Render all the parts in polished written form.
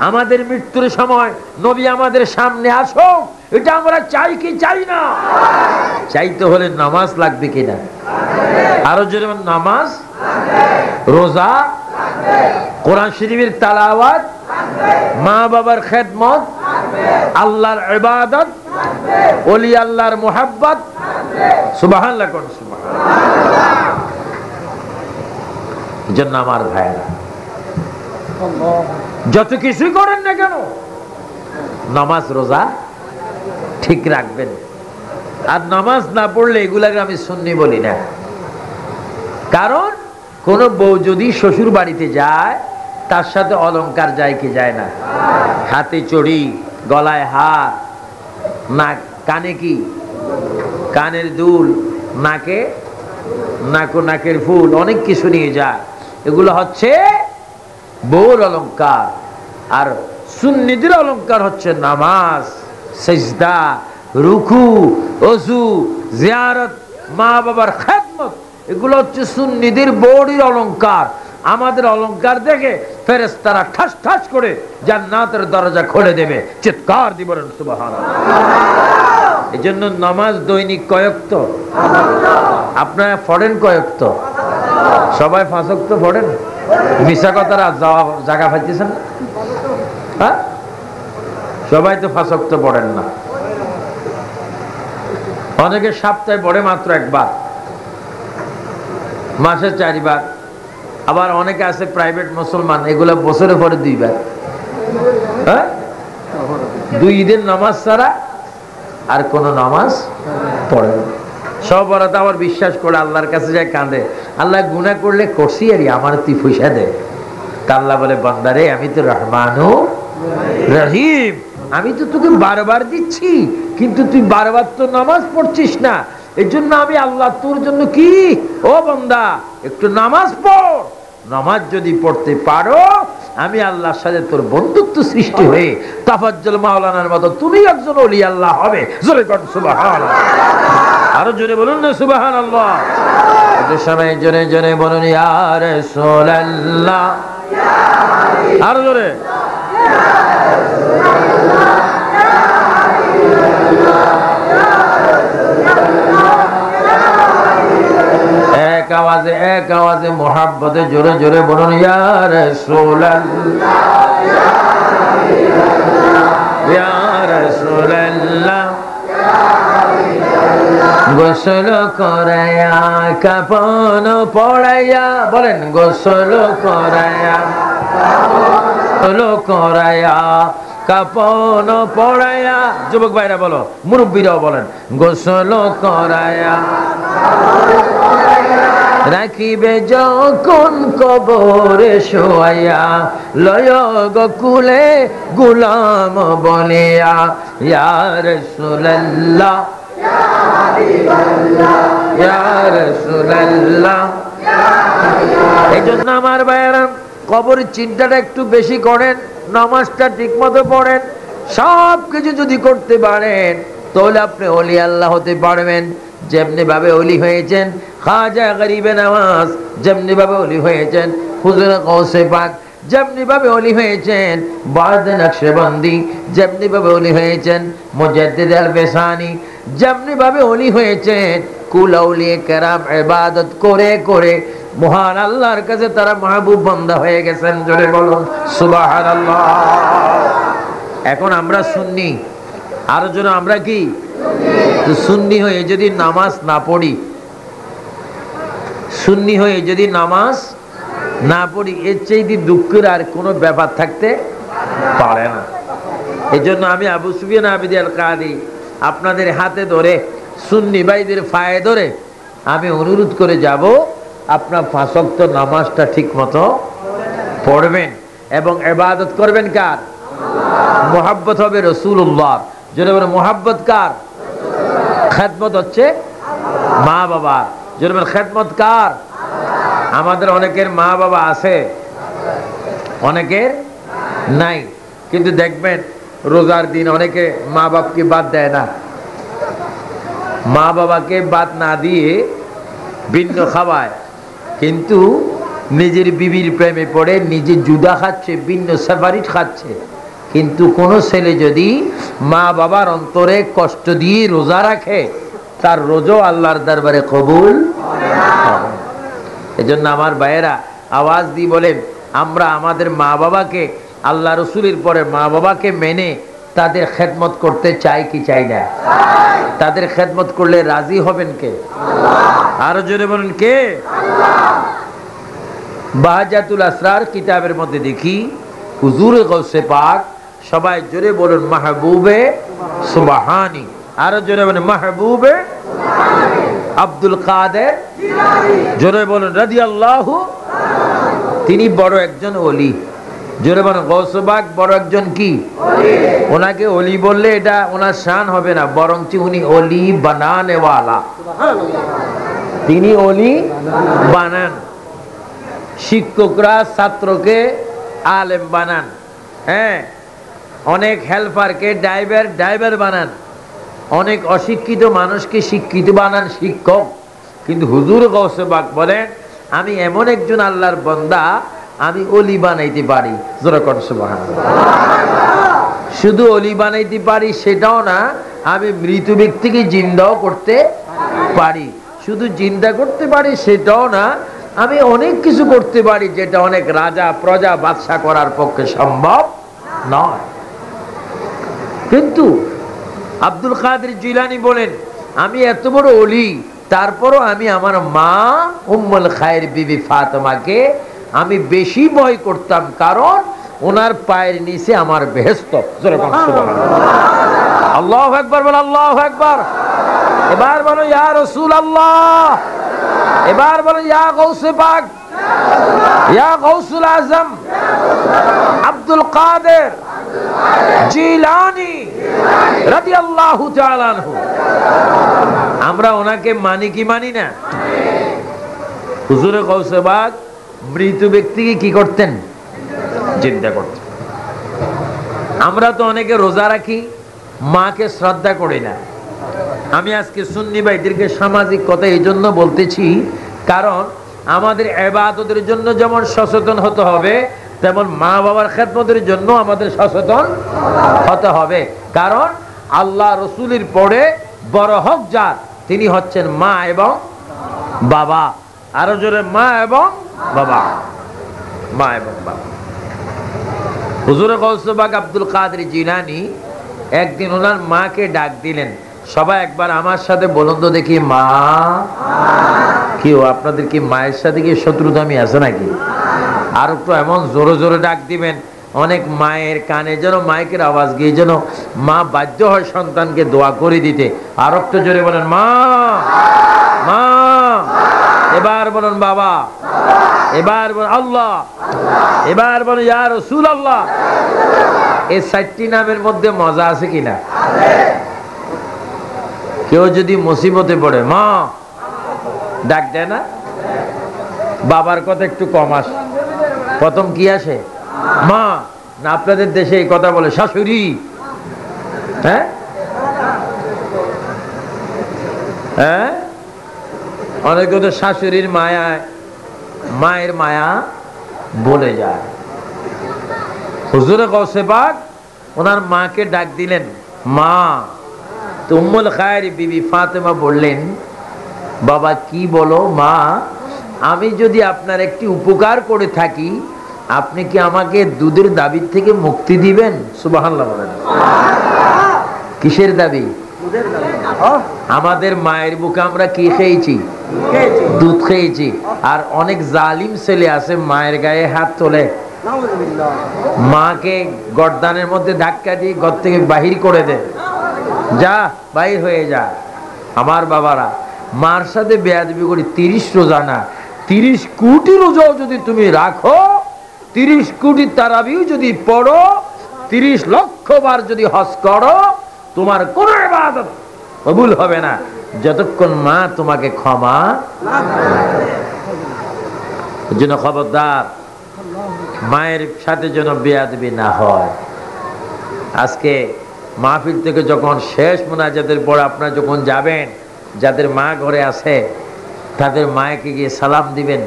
আমাদের মৃত্যুর সময় নবী আমাদের সামনে আসুক, এটা আমরা চাই কি চাই না? চাইতে হলে নামাজ লাগবে কিনা? আরো জোরে নামাজ, রোজা, কোরআন শরীফের তেলাওয়াত, মা বাবার খেদমত, আল্লাহর ইবাদত, ওলি আল্লাহর মুহাব্বত। সুবহানাল্লাহ কোন সুবহানাল্লাহ। জন্য আমার ভাইরা, যত কিছুই করেন না কেন নামাজ রোজা ঠিক রাখবেন। আর নামাজ না পড়লে এগুলাকে আমি সুন্নি বলি না। কারণ কোন বউ যদি শ্বশুর বাড়িতে যায়, তার সাথে অলংকার যায় কি যায় না? হাতে চড়ি, গলায় হার, নাক, কানে কি, কানের দুল, নাকে নাকের ফুল, অনেক কিছু নিয়ে যায়। এগুলো হচ্ছে বউর অলংকার। আর সুন্নিদের অলংকার হচ্ছে নামাজ, সিজদা, রুকু, ওযু, জিয়ারত, মা বাবার খেদমত। এগুলো হচ্ছে সুন্নিদের বউর অলংকার। আমাদের অলংকার দেখে ফেরেশতারা ঠাস ঠাস করে জান্নাতের দরজা খুলে দেবে। চিৎকার দিবেন সুবহানাল্লাহ। এজন্য নামাজ দৈনিক কয়েকত? আপনারা পড়েন কয়েকত? সবাই 5 ওয়াক্ত পড়েন? মিশা কথার জায়গা পাইতেছেন না? হ্যাঁ, সবাই তো 5 ওয়াক্ত পড়েন না। অনেকে সপ্তাহে পড়ে মাত্র একবার, মাসে 4 বার। আবার অনেকে আছে প্রাইভেট মুসলমান, এগুলো বছরে পড়ে 2 বার। হ্যাঁ, 2 ঈদের নামাজ ছাড়া আর কোন নামাজ পড়ে না। সব ওরা তো আবার বিশ্বাস করে আল্লাহর কাছে যায় কাঁদে, আল্লাহ গুনাহ করলে করছি আর আমার তুই পয়সা দে। আল্লাহ বলে, বান্দারে আমি তো রহমানু রহিম, আমি তো তোকে বারবার দিচ্ছি, কিন্তু তুই বারবার তো নামাজ পড়ছিস না। এই জন্য আমি আল্লাহ তোর জন্য কি, ও বান্দা একটু নামাজ পড়। নামাজ যদি পড়তে পারো, আমি আল্লাহর সাথে তোর বন্ধুত্ব সৃষ্টি হয়ে তাফাজ্জল মাওলানার মতো তুমি একজন ওলি আল্লাহ হবে। জোরে কর সুবহানাল্লাহ। আরো জোরে বলুন না সুবহানাল্লাহ। একটু সময় জোরে জোরে বলুন ইয়া রাসূলুল্লাহ। আরো জোরে। এক আওয়াজে মোহাব্বতে জোরে জোরে বলুন ইয়া রাসূলুল্লাহ, ইয়া রাসূলুল্লাহ। গোসল করায়া কাফন পড়াইয়া, বলেন গোসল করায়া, করায়া কাফন পড়াইয়া। যুবক ভাইরা বলো, মুরব্বীরাও বলেন গোসল করায়া রাখিবে যখন কবরে শোয়াইয়া, লয় গকুলে গুলাম বলিয়া ইয়া রাসূলুল্লাহ, ইয়া রাসূলুল্লাহ। এই জন্য আমার ভাইয়েরা কবরের চিন্তাটা একটু বেশি করেন, নামাজটা ঠিক মতো পড়েন। সব কিছু যদি করতে পারেন তাহলে আপনি ওলি আল্লাহ হতে পারবেন। যেমনি ভাবে ওলি হয়েছেন খাজা গরিবে নওয়াজ, যেমনি ভাবে ওলি হয়েছেন হুজুর গৌসে পাক, যেমনি ভাবে ওলি হয়েছেন বাদ নকশবন্দি, যেমনি ভাবে ওলি হয়েছেন মুজাদ্দিদ আল বেসানি, যেমনি ভাবে ওলি হয়েছেন কুল আউলিয়া কেরাম ইবাদত করে করে মহান আল্লাহর কাছে তারা মাহবুব বান্দা হয়ে গেছেন। জোরে বলুন সুবহানাল্লাহ। এখন আমরা সুন্নি, আরো জন্য আমরা কি সুন্নি হয়ে যদি নামাজ না পড়ি, সুন্নি হয়ে যদি নামাজ না পড়ি, এর চাইতে দুঃখের আর কোনো ব্যাপার থাকতে পারে না। এই জন্য আমি আবু সুফিয়ান আবিদি আল কাদি আপনাদের হাতে ধরে, সুন্নি ভাইদের পায়ে ধরে আমি অনুরোধ করে যাব, আপনার 5 ওয়াক্ত নামাজটা ঠিক মতো পড়বেন এবং ইবাদত করবেন কার? মুহাব্বত হবে রাসূলুল্লাহ। যেটা বলে মুহাব্বত কার? খেদমত হচ্ছে মা বাবার। যেটা বলে খেদমত কার? আমাদের অনেকের মা বাবা আছে, অনেকের নাই। কিন্তু দেখবেন রোজার দিন অনেকে মা বাপকে বাদ দেয় না, মা বাবাকে বাদ না দিয়ে ভিন্ন খাওয়ায়, কিন্তু নিজের বিবির প্রেমে পড়ে নিজে জুদা খাচ্ছে, ভিন্ন সেপারেট খাচ্ছে। কিন্তু কোন ছেলে যদি মা বাবার অন্তরে কষ্ট দিয়ে রোজা রাখে, তার রোজা আল্লাহর দরবারে কবুল হবে। এজন্য আমার ভাইয়েরা আওয়াজ দিয়ে বলেন, আমরা আমাদের মা বাবাকে, আল্লাহ রসুলের পরে মা বাবাকে মেনে তাদের খেদমত করতে চাই কি চাই না? তাদের খেদমত করলে রাজি হবেন কে? আরো জোরে বলেন কে? বাহাজাতুল আসরার কিতাবের মধ্যে দেখি হুজুর গৌসে পাক, সবাই জোরে বলুন মাহবুবে সুবহানি। আরো জোরে বলেন মাহবুবে আব্দুল কাদের, জোরে বলুন রাদিয়াল্লাহু। তিনি বড় একজন ওলি। জোরে বলেন গৌসে পাক বড় একজন কি? ওনাকে ওলি বললে এটা ওনার শান হবে না, বরঞ্চ উনি ওলি বানানেওয়ালা। তিনি ওলি বানান। শিক্ষকরা ছাত্রকে আলেম বানান, হ্যাঁ, অনেক হেল্পারকে ড্রাইভার বানান, অনেক অশিক্ষিত মানুষকে শিক্ষিত বানান শিক্ষক। কিন্তু হুজুর গৌসে পাক বলেন, আমি এমন একজন আল্লাহর বান্দা, আমি ওলি বানাইতে পারি। যেরকম সুবহানাল্লাহ। শুধু ওলি বানাইতে পারি সেটাও না, আমি মৃত ব্যক্তিকে জিন্দাও করতে পারি। শুধু জিন্দা করতে পারি সেটাও না, আমি অনেক কিছু করতে পারি যেটা অনেক রাজা প্রজা বাদশা করার পক্ষে সম্ভব নয়। কিন্তু আব্দুল কাদের জিলানী বলেন, আমি এত বড় ওলি, তারপরও আমি আমার মা উম্মুল খায়ের বিবি ফাতেমাকে আমি বেশি ভয় করতাম, কারণ ওনার পায়ের নিচে আমার বেহেশত। আল্লাহু আকবার বল, আল্লাহু আকবার। এবার বলো ইয়া রাসূলুল্লাহ, এবার বলো ইয়া গৌসে পাক, ইয়া গৌসুল আজম আব্দুল কাদের জিলানী রাদিয়াল্লাহু তাআলা আনহু। আমরা ওনাকে মানি কি মানি না? হুজুরে গৌসে পাক মৃত ব্যক্তিকে কি করতেন? জিন্দা করতেন। আমরা তো অনেকে রোজা রাখি, মাকে শ্রদ্ধা করি না। আমি আজকে সুন্নি ভাইদেরকে সামাজিক কথা এই জন্য বলতেছি, কারণ আমাদের ইবাদতের জন্য যেমন সচেতন হতে হবে, তেমন মা বাবার খেদমতের জন্য আমাদের সচেতন হতে হবে। কারণ আল্লাহ রসুলের পরে বড় হক যার, তিনি হচ্ছেন মা এবং বাবা। আরো জোরে মা এবং বাবা, মা এবং বাবা। হুজুরে গৌসে পাক আব্দুল কাদের জিলানী একদিন ওনার মাকে ডাক দিলেন। সবাই একবার আমার সাথে বলুন তো দেখি, মা। কেউ আপনাদের কি মায়ের সাথে কি শত্রুতামি আছে নাকি? আর একটু এমন জোরে জোরে ডাক দিবেন, অনেক মায়ের কানে যেন মাইকের আওয়াজ গিয়ে যেন মা বাধ্য হয় সন্তানকে দোয়া করে দিতে। আর একটু জোরে বলেন মা, মা। এবার বলুন বাবা, এবার বলুন আল্লাহ, এবার বলুন ইয়া রাসূলুল্লাহ। এই 4টি নামের মধ্যে মজা আছে কিনা? কেউ যদি মুসিবতে পড়ে মা ডাক দেয় না? বাবার কথা একটু কম আসে, প্রথম কি আসে? মা। না আপনাদের দেশে এই কথা বলে শাশুড়ি? হ্যাঁ হ্যাঁ, অনেকে তো শাশুড়ির মায়া, মায়ের মায়া বলে যায়। হুজুরে গৌসে পাক ওনার মাকে ডাক দিলেন, মা। তো উম্মুল খায়ের বিবি ফাতেমা বললেন, বাবা কি বলো? মা, আমি যদি আপনার একটি উপকার করে থাকি, আপনি কি আমাকে দুধের দাবির থেকে মুক্তি দিবেন? সুবহানাল্লাহ বলেন। কিসের দাবি? আমাদের মায়ের বুকে আমরা কি খেয়েছি? দুধ খেয়েছি। আর অনেক জালিম ছেলে আছে মায়ের গায়ে হাত তোলে, মাকে গর্দানের মধ্যে ধাক্কা দিয়ে ঘর থেকে বাহির করে দেয়, যা বাহির হয়ে যা। আমার বাবারা, মার সাথে বেয়াদবি করি 30 রোজা না, 30 কোটি রোজাও যদি তুমি রাখো, 30 কোটি তারাবিও যদি পড়ো, 30 লক্ষ বার যদি হজ করো, তোমার কোন ইবাদত কবুল হবে না যতক্ষণ মা তোমাকে ক্ষমা না করে। যেন খবরদার মায়ের সাথে যেন বেয়াদবি না হয়। আজকে মাহফিল থেকে যখন শেষ মোনাজাতের পর আপনারা যখন যাবেন, যাদের মা ঘরে আছে তাদের মাকে গিয়ে সালাম দিবেন,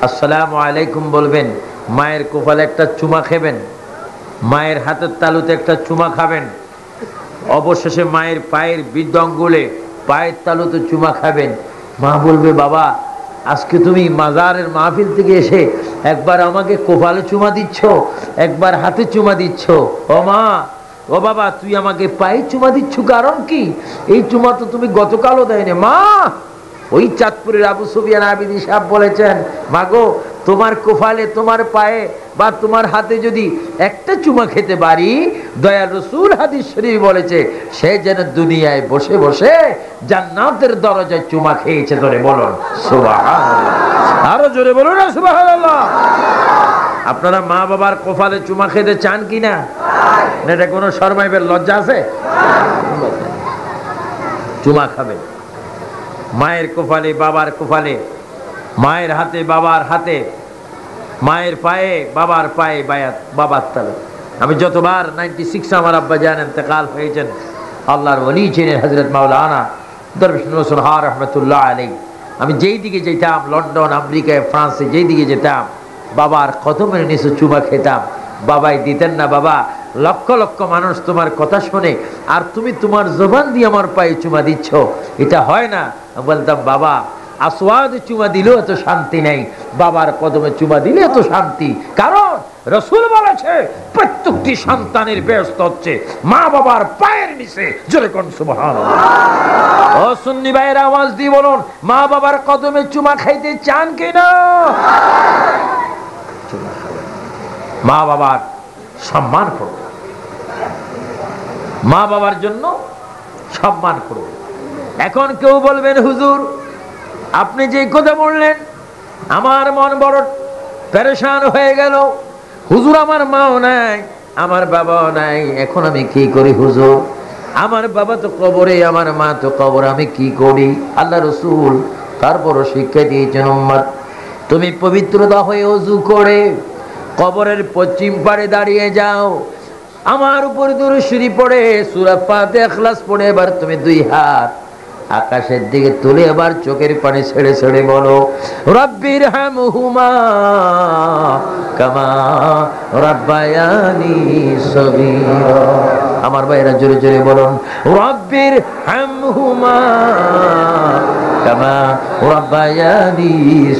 আসসালামু আলাইকুম বলবেন, মায়ের কপালে একটা চুমা খাবেন, মায়ের হাতের তালুতে একটা চুমা খাবেন, অবশেষে মায়ের পায়ের বৃদ্ধ আঙ্গুলে পায়ের তালুতে চুমা খাবেন। মা বলবে, বাবা আজকে তুমি মাজারের মাহফিল থেকে এসে একবার আমাকে কপালে চুমা দিচ্ছ, একবার হাতে চুমা দিচ্ছ। ও মা, ও বাবা, তুই আমাকে পায়ে চুমা দিচ্ছ, কারণ কি? এই চুমা তো তুমি গতকালও দেয়নি। মা, ওই চাঁদপুরের আবু সুফিয়ান আবিদি সাহেব বলেছেন, মাগো তোমার কপালে, তোমার পায়ে বা তোমার হাতে যদি একটা চুমা খেতে পারি, দয়াল রাসূল হাদিস শরীফ বলেছে, সে যেন দুনিয়ায় বসে বসে জান্নাতের দরজায় চুমা খেয়েছে। ধরে বলুন সুবহানাল্লাহ, আরো জোরে বলুন না সুবহানাল্লাহ। আপনারা মা বাবার কপালে চুমা খেতে চান কিনা? এটা কোনো শরমাইবের লজ্জা আছে? চুমা খাবেন মায়ের কপালে, বাবার কপালে, মায়ের হাতে, বাবার হাতে, মায়ের পায়ে, বাবার পায়ে, বাবার তালে। আমি যতবার 96 আমার আব্বা জান ইন্তেকাল হয়েছেন, আল্লাহর ওলি ছিলেন হযরত মাওলানা দরবেশ নূর হা রাহমাতুল্লাহ আলাইহি। আমি যেই দিকে যেতাম, লন্ডন, আমেরিকায়, ফ্রান্সে যেই দিকে যেতাম, বাবার কদমের নিচে চুমা খেতাম। বাবাই দিতেন না, বাবা লক্ষ লক্ষ মানুষ তোমার কথা শুনে, আর তুমি তোমার জবান দিয়ে আমার পায়ে চুমা দিচ্ছ, এটা হয় না। বলতাম, বাবা আসওয়াদে চুমা দিলেও এত শান্তি নেই, বাবার কদমে চুমা দিলে এত শান্তি। কারণ রাসূল বলেছে, প্রত্যেকটি সন্তানের ব্যস্ত হচ্ছে মা বাবার পায়ের নিচে। জোরে কোন সুবহানাল্লাহ। ও সুন্নি ভাইয়ের আওয়াজ দিয়ে বলুন, মা বাবার কদমে চুমা খাইতে চান কিনা? মা বাবার সম্মান করবে, মা বাবার জন্য সম্মান করবে। এখন কেউ বলবেন, হুজুর আপনি যে কথা বললেন আমার মন বড় পেরেশান হয়ে গেল। হুজুর আমার মাও নাই, আমার বাবাও নাই, এখন আমি কি করি হুজুর? আমার বাবা তো কবরে, আমার মা তো কবর, আমি কি করি? আল্লাহ রাসূল তারপরও শিক্ষা দিয়েছেন, উম্মত তুমি পবিত্রতা হয়ে ওযু করে কবরের পশ্চিম পাড়ে দাঁড়িয়ে যাও, আমার উপর দুরূদ শরীফ পড়ে, সূরা ফাতিহা ইখলাস পড়ে, এবার তুমি দুই হাত আকাশের দিকে তুলে এবার চোখের পানি ছেড়ে ছেড়ে বলো, রব্বির হামহুমা কামা রাব্বায়ানি সগীরা। আমার ভাইরা জোরে জোরে বলুন, রব্বির হামহুমা কামা রাব্বায়ানি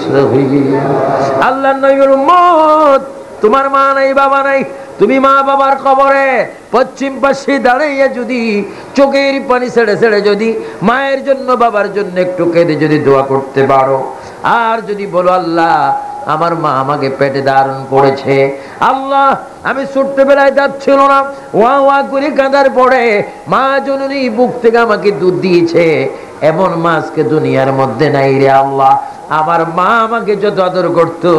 সগীরা। আল্লাহর নবীর উম্মত, তোমার মা নাই, বাবা নাই, তুমি মা বাবার কবরে পশ্চিম পাশে দাঁড়িয়ে যদি চোখের পানি ছেড়ে ছেড়ে যদি মায়ের জন্য, বাবার জন্য একটু কেঁদে যদি দোয়া করতে পারো, আর যদি বলো, আল্লাহ আমার মা আমাকে পেটে ধারণ করেছে, আল্লাহ আমি ছোট্টবেলায় দাঁত ছিল না, ওয়া ওয়া করে কাঁদার পরে মা জননী বুক থেকে আমাকে দুধ দিয়েছে, এমন মা আজকে দুনিয়ার মধ্যে নাই রে আল্লাহ। আমার মা আমাকে যত আদর করতো,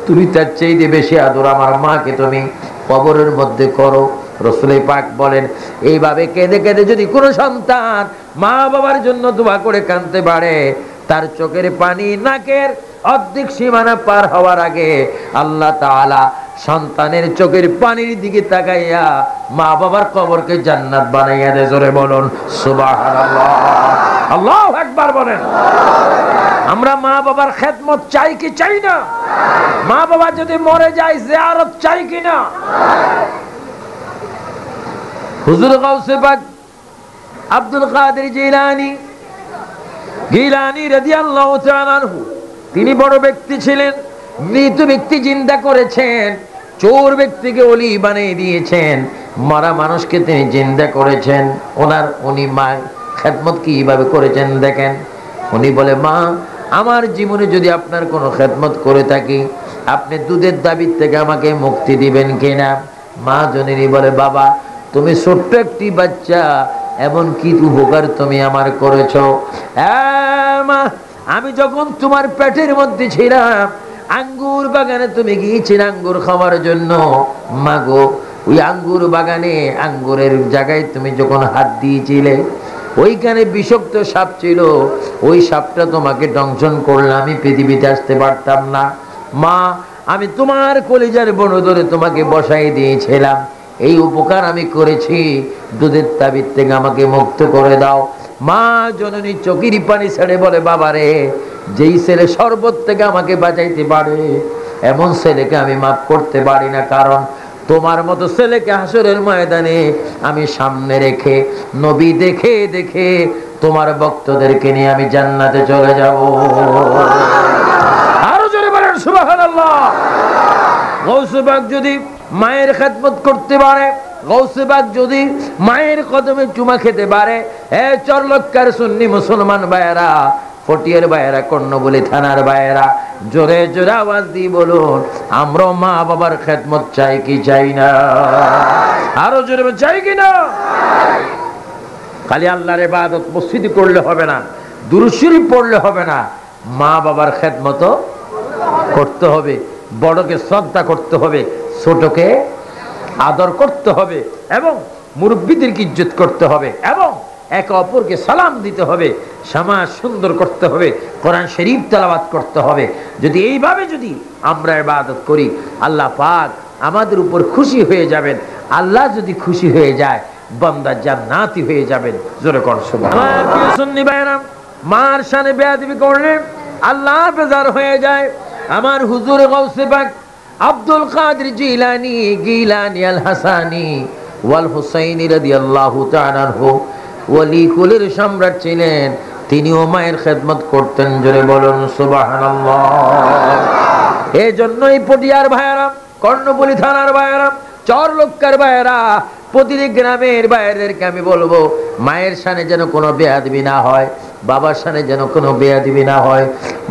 তুমি তার চাইতে বেশি আদর আমার মাকে তুমি কবরের মধ্যে করো। রাসূল পাক বলেন, এইভাবে কেঁদে কেঁদে যদি কোনো সন্তান মা বাবার জন্য দোয়া করে কাঁদতে পারে, তার চোখের পানি নাকের অর্ধেক সীমানা পার হওয়ার আগে আল্লাহ তাআলা সন্তানের চোখের পানির দিকে তাকাইয়া মা বাবার কবরকে জান্নাত বানাইয়া দেয়। জোরে বলুন সুবহানাল্লাহ, আল্লাহু আকবার বলেন। আমরা মা বাবার খেদমত চাই কি চাই না? মা বাবা যদি মরে যায় জিয়ারত চাই কি না? হুজুর গাউসে পাক আব্দুল কাদের জিলানী রাদিয়াল্লাহু তাআলা আনহু, তিনি বড় ব্যক্তি ছিলেন, মৃত ব্যক্তি জিন্দা করেছেন, চোর ব্যক্তিকে ওলি বানিয়ে দিয়েছেন, মরা মানুষকে তিনি জিন্দা করেছেন। উনি মা খেদমত কিভাবে করেছেন দেখেন। উনি বলে, মা আমার জীবনে যদি আপনার কোনো খেদমত করে থাকি, আপনি দুধের দাবির থেকে আমাকে মুক্তি দিবেন কিনা? মা জননী বলে, বাবা তুমি ছোট্ট একটি বাচ্চা, এমন কি উপকার তুমি আমার করেছো? মা আমি যখন তোমার পেটের মধ্যে ছিলাম, আঙ্গুর বাগানে তুমি গিয়েছিলে আঙ্গুর খাওয়ার জন্য। মা গো, ওই আঙ্গুর বাগানে আঙ্গুরের জায়গায় তুমি যখন হাত দিয়েছিলে, ওইখানে বিষাক্ত সাপ ছিল, ওই সাপটা তোমাকে দংশন করলে আমি পৃথিবীতে আসতে পারতাম না। মা আমি তোমার কলিজার বড় ধরে তোমাকে বসাই দিয়েছিলাম, এই উপকার আমি করেছি, দুধের তাবির থেকে আমাকে মুক্ত করে দাও। মা জননী চোখের পানি ছেড়ে বলে, বাবারে যেই ছেলে শরবত থেকে আমাকে বাঁচাইতে পারে এমন ছেলেকে আমি মাফ করতে পারি না, কারণ তোমার মতো ছেলেকে হাসরের ময়দানে আমি সামনে রেখে নবী দেখে দেখে তোমার ভক্তদেরকে নিয়ে আমি জান্নাতে চলে যাব। আরো জোরে বলেন সুবহানাল্লাহ। গৌসে পাক যদি মায়ের খেদমত করতে পারে, গৌসে পাক যদি মায়ের কদমে চুমা খেতে পারে, এ চরলক্কার সুন্নি মুসলমান ভাইয়েরা, ফটিয়ার ভাইয়েরা, কর্ণবলী থানার ভাইয়েরা, জোরে জোরে আওয়াজ দিয়ে বলুন, আমরা মা বাবার খেদমত চাই কি চাই না? আরো জোরে চাই কি না? খালি আল্লাহর ইবাদত মসজিদে করলে হবে না, দুরূদ শরীফ পড়লে হবে না, মা বাবার খেদমত করতে হবে, বড়কে শ্রদ্ধা করতে হবে, ছোটকে আদর করতে হবে, এবং মুরব্বীদেরকে ইজ্জত করতে হবে, এবং একে অপরকে সালাম দিতে হবে, সমাজ সুন্দর করতে হবে, কোরআন শরীফ তেলাওয়াত করতে হবে। যদি এইভাবে যদি আমরা ইবাদত করি, আল্লাহ পাক আমাদের উপর খুশি হয়ে যাবেন। আল্লাহ যদি খুশি হয়ে যায়, বান্দা জান্নাতি হয়ে যাবেন। জোরে কর সুবহানাল্লাহ। আমার প্রিয় সুন্নি ভাইরা, মার শানে বেয়াদবি করলে আল্লাহ বেজার হয়ে যায়। আমার হুজুর গাউসে পাক আব্দুল কাদের জিলানী গিলানী আল হাসানী ওয়াল হুসাইনী রাদিয়াল্লাহু তাআলা আনহু ওলি কুলের সম্রাট ছিলেন, তিনিও মায়ের খেদমত করতেন। জোরে বলুন সুবহানাল্লাহ। এই জন্যই পটিয়ার ভাইয়েরা, কর্ণবলী থানার ভাইয়েরা, চরলক্কার ভাইয়েরা, প্রতিটি গ্রামের ভাইয়েদেরকে আমি বলবো, মায়ের শানে যেন কোনো বেয়াদবি না হয়, বাবার শানে যেন কোনো বেয়াদবি না হয়।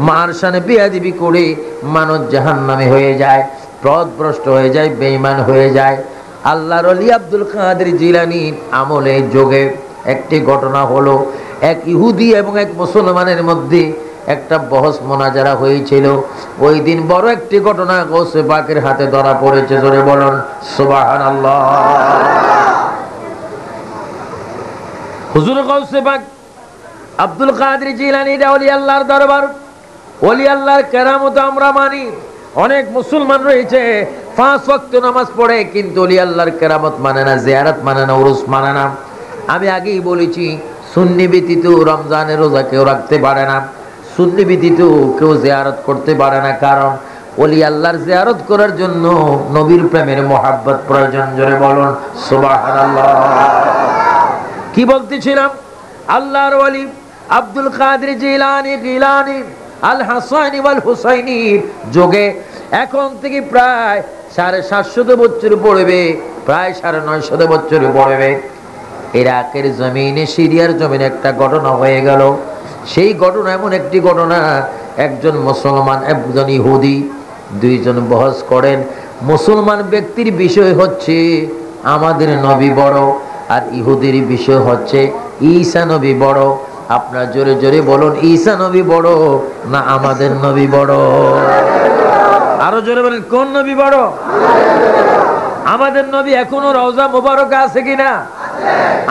মার শানে বেয়াদবি করে মানুষ জাহান্নামী হয়ে যায়, পথভ্রষ্ট হয়ে যায়, বেঈমান হয়ে যায়। আল্লাহর ওলি আব্দুল কাদের জিলানীর আমলে যোগে একটি ঘটনা হলো, এক ইহুদি এবং এক মুসলমানের মধ্যে একটা বহস মোনাজারা হয়েছিল। ওই দিন বড় একটি ঘটনা গৌসে পাকের হাতে ধরা পড়েছে। জোরে বলুন সুবহানাল্লাহ। হুজুর গৌসে পাক আব্দুল কাদের জিলানী ওলি আল্লাহর দরবার, ওলি আল্লাহর কেরামত আমরা মানি। অনেক মুসলমান রয়েছে 5 ওয়াক্ত নামাজ পড়ে, কিন্তু ওলি আল্লাহর কেরামত মানে না, জিয়ারত মানে না, উরুস মানে না। আমি আগেই বলেছি, সুন্নি ব্যতীত রমজানের রোজা কেউ রাখতে পারে না, সুন্নি ব্যতীত কেউ জিয়ারত করতে পারে না, কারণ ওলি আল্লাহর জিয়ারত করার জন্য নবীর প্রেমের মোহাব্বত প্রয়োজন। জোরে বলুন সুবহানাল্লাহ। কি বলতেছিলাম? আল্লাহর ওলি আব্দুল কাদের জিলানী গিলানী আল হাসানী ওয়াল হুসাইনী যোগে এখন থেকে প্রায় 750 বছর পড়বে, প্রায় 950 বছর পড়বে। ইরাকের জমিনে, সিরিয়ার জমিনে একটা ঘটনা হয়ে গেল। সেই ঘটনা এমন একটি ঘটনা, একজন মুসলমান একজন ইহুদি, দুইজন বহস করেন। মুসলমান ব্যক্তির বিষয় হচ্ছে আমাদের নবী বড়, আর ইহুদির বিষয় হচ্ছে ঈসা নবী বড়। আপনারা জোরে জোরে বলুন, ঈসা নবী বড় না আমাদের নবী বড়? আরো জোরে বলেন, কোন নবী বড়? আমাদের নবী এখনো রওজা মুবারক আছে কিনা?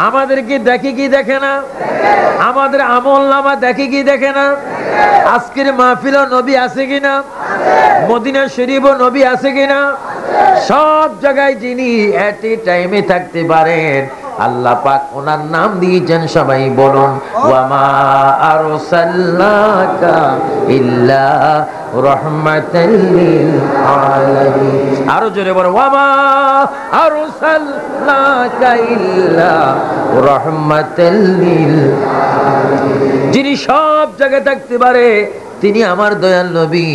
আমাদেরকে দেখে কি দেখে না? আমাদের আমল নামা দেখে কি দেখে না? আজকের মাহফিলও নবী আছে কিনা? মদিনা শরীফও নবী আছে কিনা? সব জায়গায় যিনি এট এ টাইমে থাকতে পারেন, আল্লাহ পাক ওনার নাম দিয়েছেন। সবাই বলুন, ওয়ামা আরসালনাকা ইল্লা রাহমাতাল লিল আলামিন। আরো জোরে বলো, ওয়ামা আরসালনাকা ইল্লা রাহমাতাল লিল আলামিন। যিনি সব জায়গায় থাকতে পারে, তিনি আমার দয়াল নবী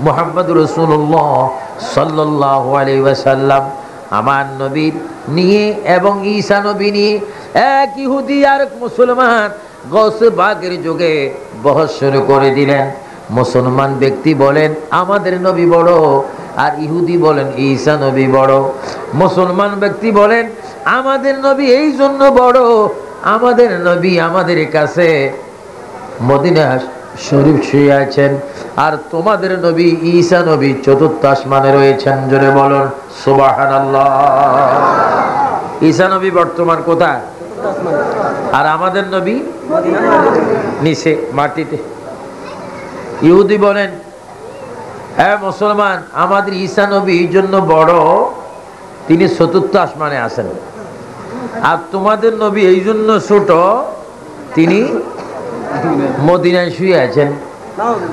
মুহাম্মদুর রাসূলুল্লাহ সাল্লাল্লাহু আলাইহি ওয়াসাল্লাম। আমার নবী নিয়ে এবং ঈসা নবী নিয়ে এক ইহুদি আর এক মুসলমান গৌসে পাকের যুগে বহস শুরু করে দিলেন। মুসলমান ব্যক্তি বলেন আমাদের নবী বড়, আর ইহুদি বলেন ঈসা নবী বড়। মুসলমান ব্যক্তি বলেন আমাদের নবী এই জন্য বড়, আমাদের নবী আমাদের কাছে মদিনা শরীফ শুয়ে আছেন, আর তোমাদের নবী ঈসা নবী চতুর্থ আসমানে রয়েছেন। জোরে বলুন সুবহানাল্লাহ। ঈসা নবী বর্তমান কোথায়? আর আমাদের নবী নিচে মাটিতে। ইহুদি বলেন, হ্যাঁ মুসলমান, আমাদের ঈসা নবী এই জন্য বড়, তিনি চতুর্থ আসমানে আছেন, আর তোমাদের নবী এই জন্য ছোট, তিনি মদিনায় শুয়ে আছেন।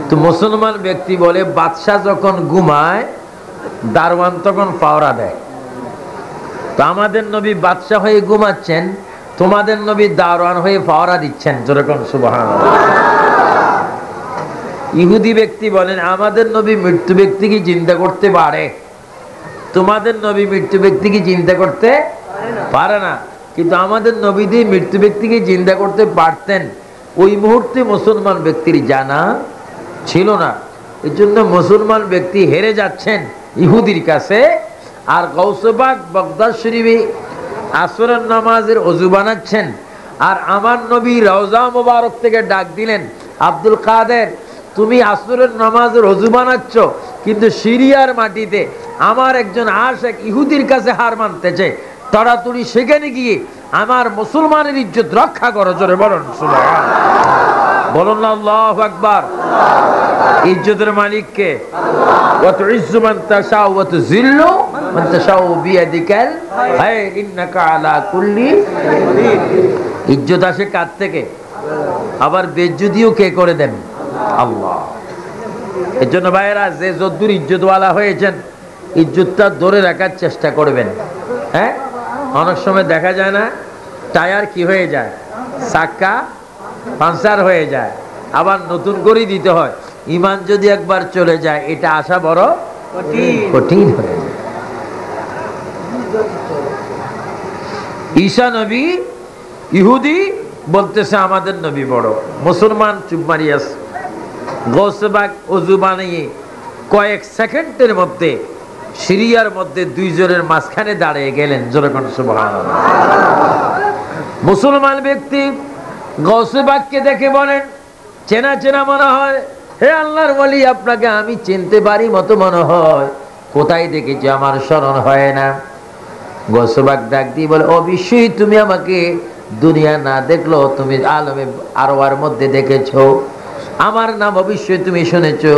তো মুসলমান ব্যক্তি বলে বাদশাহ যখন ঘুমায় দারওয়ান তখন পাওরা দেয়। তো আমাদের নবী বাদশাহ হয়ে ঘুমাচ্ছেন, তোমাদের নবী দারওয়ান হয়ে পাওরা দিচ্ছেন। যেরকম সুবহানাল্লাহ। ইহুদি ব্যক্তি বলেন আমাদের নবী মৃত্যু ব্যক্তিকে চিন্তা করতে পারে, তোমাদের নবী মৃত্যু ব্যক্তিকে চিন্তা করতে পারে না। কিন্তু আমাদের নবী দিয়ে মৃত্যু ব্যক্তিকে চিন্তা করতে পারতেন, ওই মুহূর্তে মুসলমান ব্যক্তির জানা ছিল না। এই জন্য মুসলমান ব্যক্তি হেরে যাচ্ছেন ইহুদির কাছে। আর গৌসে পাক বাগদাদ শরীফে আসরের নামাজের ওযু বানাচ্ছেন, আর আমার নবী রওজা মুবারক থেকে ডাক দিলেন, আব্দুল কাদের তুমি আসরের নামাজের ওযু বানাচ্ছ, কিন্তু সিরিয়ার মাটিতে আমার একজন আশিক ইহুদির কাছে হার মানতেছে, তাড়াতাড়ি সেখানে গিয়ে আমার মুসলমানের ইজ্জত রক্ষা করো। জোরে বলুন সুবহানাল্লাহ, বলুন না আল্লাহু আকবার। ইজ্জতের মালিক কে? ওয়া তুইজ্জু মান তাশাউ ওয়া তুযিল্লু মান তাশাউ বিয়াদিকাল খায়র ইন্নাকা আলা কুল্লি। ইজ্জত আসে কার থেকে? আবার বেজ্জতিও কে করে দেন? আল্লাহ। এর জন্য ভাইয়েরা, যে যদ্দুর ইজ্জতওয়ালা হয়েছেন ইজ্জতটা ধরে রাখার চেষ্টা করবেন। হ্যাঁ, অনেক সময় দেখা যায় না টায়ার কি হয়ে যায়, চাক্কা পাংচার হয়ে যায়, আবার নতুন করে দিতে হয়। ঈমান যদি একবার চলে যায় এটা আসা বড় কঠিন হয়ে যায়। ঈসা নবী ইহুদি বলতেছে আমাদের নবী বড়, মুসলমান চুপ মারিয়াস। গৌসে পাক ওযু বানিয়ে কয়েক সেকেন্ডের মধ্যে সিরিয়ার মধ্যে দুইজনের মাঝখানে দাঁড়িয়ে গেলেন। যেরকম সুবহানাল্লাহ। মুসলমান ব্যক্তি গৌসে পাককে দেখে বলেন, চেনা চেনা মনে হয়, হে আল্লাহর ওলি আপনাকে আমি চিনতে পারি মতো মনে হয়, কোথায় দেখেছি আমার স্মরণ হয় না। গৌসে পাক ডাক দিয়ে বলে, অবশ্যই তুমি আমাকে দুনিয়া না দেখলো তুমি আলমে আরওয়ার মধ্যে দেখেছো, আমার নাম অবশ্যই তুমি শুনেছো,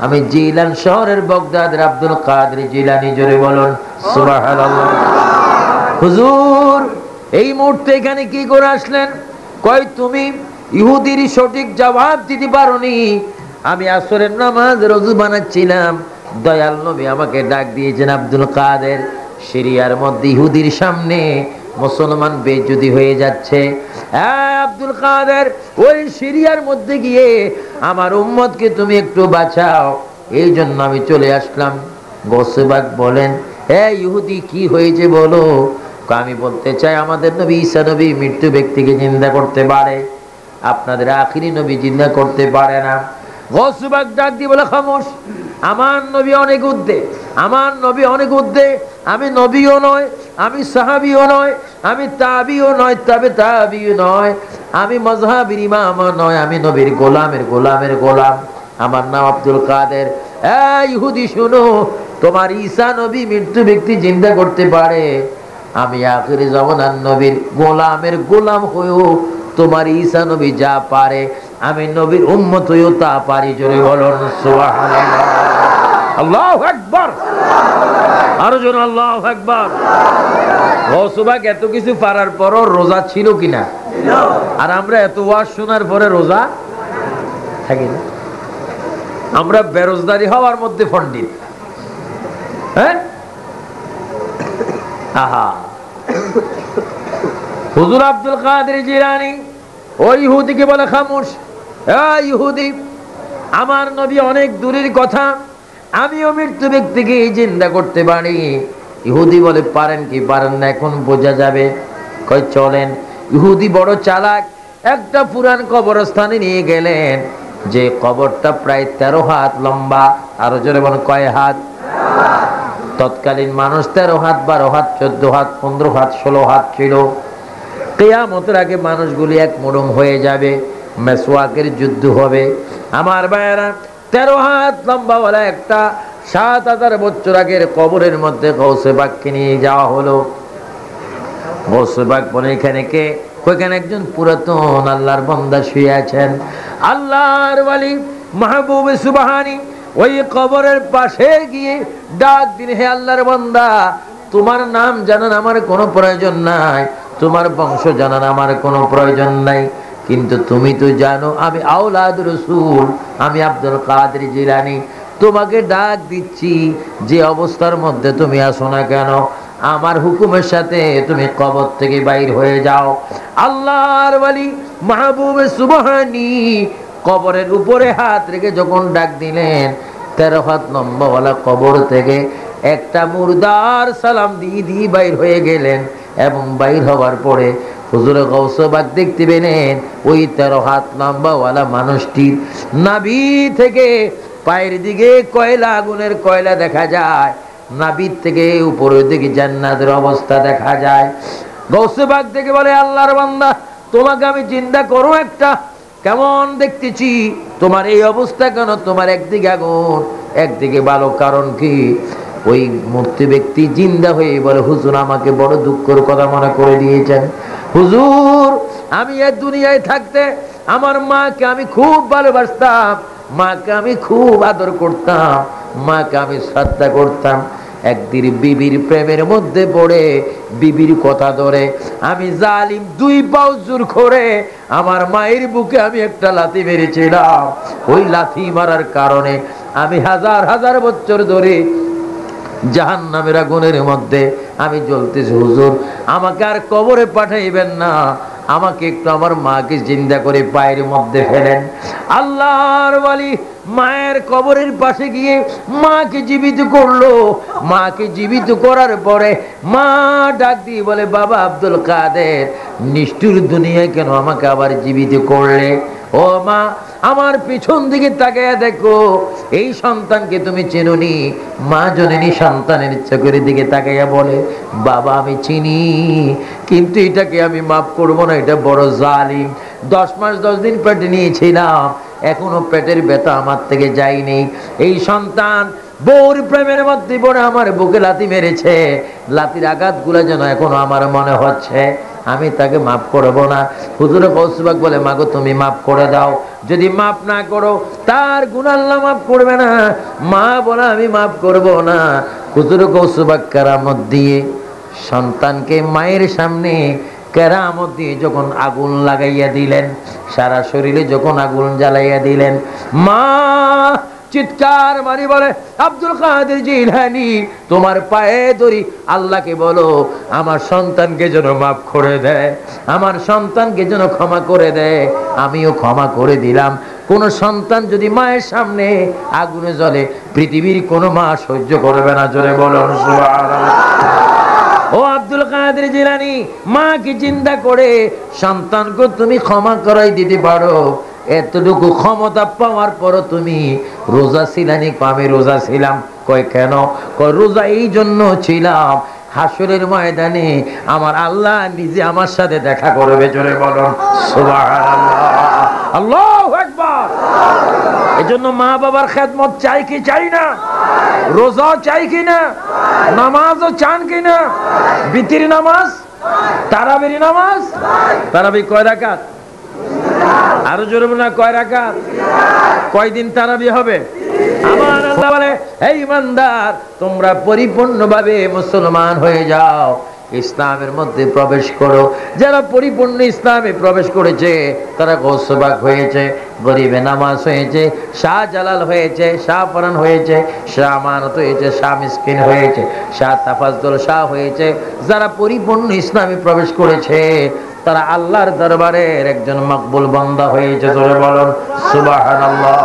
আমি জিলান শহরের বাগদাদের আব্দুল কাদের জিলানী। জোরে বলুন সুবহানাল্লাহ। হুজুর এই মুহূর্তে এখানে কি করে আসলেন? কয় তুমি ইহুদির সঠিক জবাব দিতে পারোনি, আমি আসরের নামাজ ওযু বানাচ্ছিলাম, দয়াল নবী আমাকে ডাক দিয়েছেন আব্দুল কাদের। সিরিয়ার মধ্যে ইহুদির সামনে মুসলমান বেইজ্জতি হয়ে যাচ্ছে। হ্যাঁ আব্দুল কাদের, ওই সিরিয়ার মধ্যে গিয়ে আমার উম্মতকে তুমি একটু বাঁচাও, এই জন্য আমি চলে আসলাম। গৌসে পাক বলেন, হ্যাঁ ইহুদি কি হয়েছে বলো। আমি বলতে চাই আমাদের নবী ঈসা নবী মৃত্যু ব্যক্তিকে জিন্দা করতে পারে, আপনাদের আখিরি নবী জিন্দা করতে পারে না। গৌসে পাক ডাক দিয়ে বলে, খামোশ, আমার নবী অনেক ঊর্ধ্বে, আমার নবী অনেক ঊর্ধ্বে। আমি নবীও নয়, আমি সাহাবীও নয়, আমি তাবিও নয়, তবে তাবিও নয়, আমি মাযহাবের ইমামও নয়, আমি নবীর গোলামের গোলামের গোলাম, আমার নাম আব্দুল কাদের। এই ইহুদি শুনো, তোমার ঈসা নবী মৃত্যু ব্যক্তি জিন্দা করতে পারে, আমি আখিরি জামানার নবীর গোলামের গোলাম হয়েও তোমার ঈসা নবী যা পারে আমি নবীর উম্মত হয়েও তা পারি। জোরে বলুন সুবহানাল্লাহ, আল্লাহু আকবার, আরো জোরে আল্লাহু আকবার। গৌসে পাক এত কিছু পারার পরও রোজা ছিল কিনা? আর আমরা এত ওয়াজ শোনার পরে রোজা থাকি না। আমরা বেরোজগারি হওয়ার মধ্যে পণ্ডিত। হ্যাঁ, আহা, হুজুর আব্দুল কাদের জিলানী ওই ইহুদিকে বলে, খামোশ, এই ইহুদি, আমার নবী অনেক দূরের কথা, আমিও মৃত্যু ব্যক্তিকে জিন্দা করতে পারি। ইহুদি বলে, পারেন কি পারেন না এখন বোঝা যাবে। কই চলেন। ইহুদি বড় চালাক, একটা পুরান কবরস্থানে নিয়ে গেলেন, যে কবরটা প্রায় 13 হাত লম্বা। আরো জোরে বলেন কয় হাত? তৎকালীন মানুষ 13 হাত, 12 হাত, 14 হাত, 15 হাত, 16 হাত ছিল। কিয়ামতের আগে মানুষগুলি এক মরম হয়ে যাবে, মেসওয়াকের যুদ্ধ হবে। আমার ভাইয়েরা, 13 হাত লম্বাওয়ালা একটা 7000 বছর আগের কবরের মধ্যে গৌসে পাককে নিয়ে যাওয়া হলো। গৌসে পাক বলে, এখানে কে? ওইখানে একজন পুরাতন আল্লাহর বান্দা শুয়ে আছেন, আল্লাহর ওয়ালি মাহবুব সুবহানী। ওই কবরের পাশে গিয়ে ডাক দিন, হে আল্লাহর বান্দা, তোমার নাম জানান আমার কোনো প্রয়োজন নাই, তোমার বংশ জানান আমার কোনো প্রয়োজন নাই, কিন্তু তুমি তো জানো আমি আওলাদ রসুল, আমি আব্দুল কাদের জিলানী, তোমাকে ডাক দিচ্ছি, যে অবস্থার মধ্যে তুমি আসো না কেন আমার হুকুমের সাথে তুমি কবর থেকে বাইর হয়ে যাও। আল্লাহর ওয়ালি মাহবুব সুবহানী কবরের উপরে হাত রেখে যখন ডাক দিলেন, 13 হাত লম্বাওয়ালা কবর থেকে একটা মুর্দার সালাম দিয়ে দিয়ে বাইর হয়ে গেলেন। এবং বাইর হওয়ার পরে হুজুরে গাউসে বাগ দেখতে পেলেন ওই 13 হাত লম্বাওয়ালা মানুষটির নাভি থেকে পায়ের দিকে কয়লা, আগুনের কয়লা দেখা যায়, নাভির থেকে উপরের দিকে জান্নাতের অবস্থা দেখা যায়। গাউসে বাগ থেকে বলে, আল্লাহর বান্দা তোমাকে আমি চিন্তা করো একটা, কেমন দেখতেছি তোমার এই অবস্থা কেন? তোমার একদিকে আগুন একদিকে ভালো, কারণ কি? ওই মূর্তি ব্যক্তি জিন্দা হয়ে বলে, হুজুর আমাকে বড় দুঃখের কথা মনে করে দিয়েছেন। হুজুর আমি এই দুনিয়ায় থাকতে আমার মাকে আমি খুব ভালোবাসতাম, মাকে আমি খুব আদর করতাম, মাকে আমি শ্রদ্ধা করতাম। একদিন বিবির প্রেমের মধ্যে পড়ে বিবির কথা ধরে আমি জালিম 2 পাও জোর করে আমার মায়ের বুকে আমি একটা লাথি মেরেছিলাম। ওই লাথি মারার কারণে আমি হাজার হাজার বছর ধরে জাহান্নামের আগুনের মধ্যে আমি জ্বলতেছি। হুজুর আমাকে আর কবরে পাঠাইবেন না, আমাকে একটু আমার মাকে জিন্দা করে পায়ের মধ্যে ফেলেন। আল্লাহর ওয়ালি মায়ের কবরের পাশে গিয়ে মাকে জীবিত করলো। মাকে জীবিত করার পরে মা ডাক দিয়ে বলে, বাবা আব্দুল কাদের, নিষ্ঠুর দুনিয়ায় কেন আমাকে আবার জীবিত করলে? ও মা আমার পিছন দিকে তাকায়া দেখো, এই সন্তানকে তুমি চেনোনি? মা জননী সন্তানের চোখের দিকে তাকাইয়া বলে, বাবা আমি চিনি, কিন্তু এটাকে আমি মাফ করব না, এটা বড় জালিম। 10 মাস 10 দিন পেটে নিয়েছিলাম, এখনো পেটের ব্যথা আমার থেকে যায়নি। এই সন্তান বউর প্রেমের মধ্যে পড়ে আমার বুকে লাথি মেরেছে, লাথির আঘাতগুলো যেন এখনো আমার মনে হচ্ছে, আমি তাকে মাফ করব না। হুজুরে গাউসে বাগ বলে, মাগো তুমি মাফ করে দাও, যদি মাফ না করো তার গুনাহ আল্লাহ মাফ করবে না। মা বলে, আমি মাফ করব না। হুজুরে গাউসে বাগ কেরামত দিয়ে সন্তানকে মায়ের সামনে কেরামত দিয়ে যখন আগুন লাগাইয়া দিলেন, সারা শরীরে যখন আগুন জ্বালাইয়া দিলেন, মা চিৎকার মারি বলে, আব্দুল কাদের জিলানী তোমার পায়ে ধরি, আল্লাহকে বলো আমার সন্তানকে যেন মাফ করে দেয়, আমার সন্তানকে যেন ক্ষমা করে দেয়। আমিও ক্ষমা করে দিলাম। কোন সন্তান যদি মায়ের সামনে আগুনে জ্বলে পৃথিবীর কোন মা সহ্য করবে না। জোরে বলুন সুবহানাল্লাহ। ও আব্দুল কাদের জিলানী, মাকে চিন্তা করে সন্তানকে তুমি ক্ষমা করাই দিতে পারো, এতটুকু ক্ষমতা পাওয়ার পর তুমি রোজা ছিলানি? আমি রোজা ছিলাম। কয় কেন? কয় রোজা এই জন্য ছিলাম, হাসরের ময়দানে আমার আল্লাহ নিজে আমার সাথে দেখা করবে। জোরে বলুন সুবহানাল্লাহ, আল্লাহু আকবার। এজন্য মা বাবার খেদমত চাই কি চাই না? রোজা চাই কি না? নামাজও চান কি না? বিতির নামাজ, তারাবির নামাজ, তারাবি কয় রাকাত? আরো জোরে বলুন, কয় রাকাত? কয়দিন তারাবি হবে? আমার আল্লাহ বলে, হে ইমানদার তোমরা পরিপূর্ণভাবে মুসলমান হয়ে যাও, ইসলামের মধ্যে প্রবেশ করো। যারা পরিপূর্ণ ইসলামে প্রবেশ করেছে তারা গাউসে বাগ হয়েছে, গরিবে নামাজ হয়েছে, শাহজালাল হয়েছে, শাহপরান হয়েছে, শাহ আমানত হয়েছে, শাহ মিসকিন হয়েছে, শাহ তাফাজ্জল শাহ হয়েছে। যারা পরিপূর্ণ ইসলামে প্রবেশ করেছে তারা আল্লাহর দরবারের একজন মকবুল বান্দা হয়েছে। জোরে বলুন সুবহানাল্লাহ।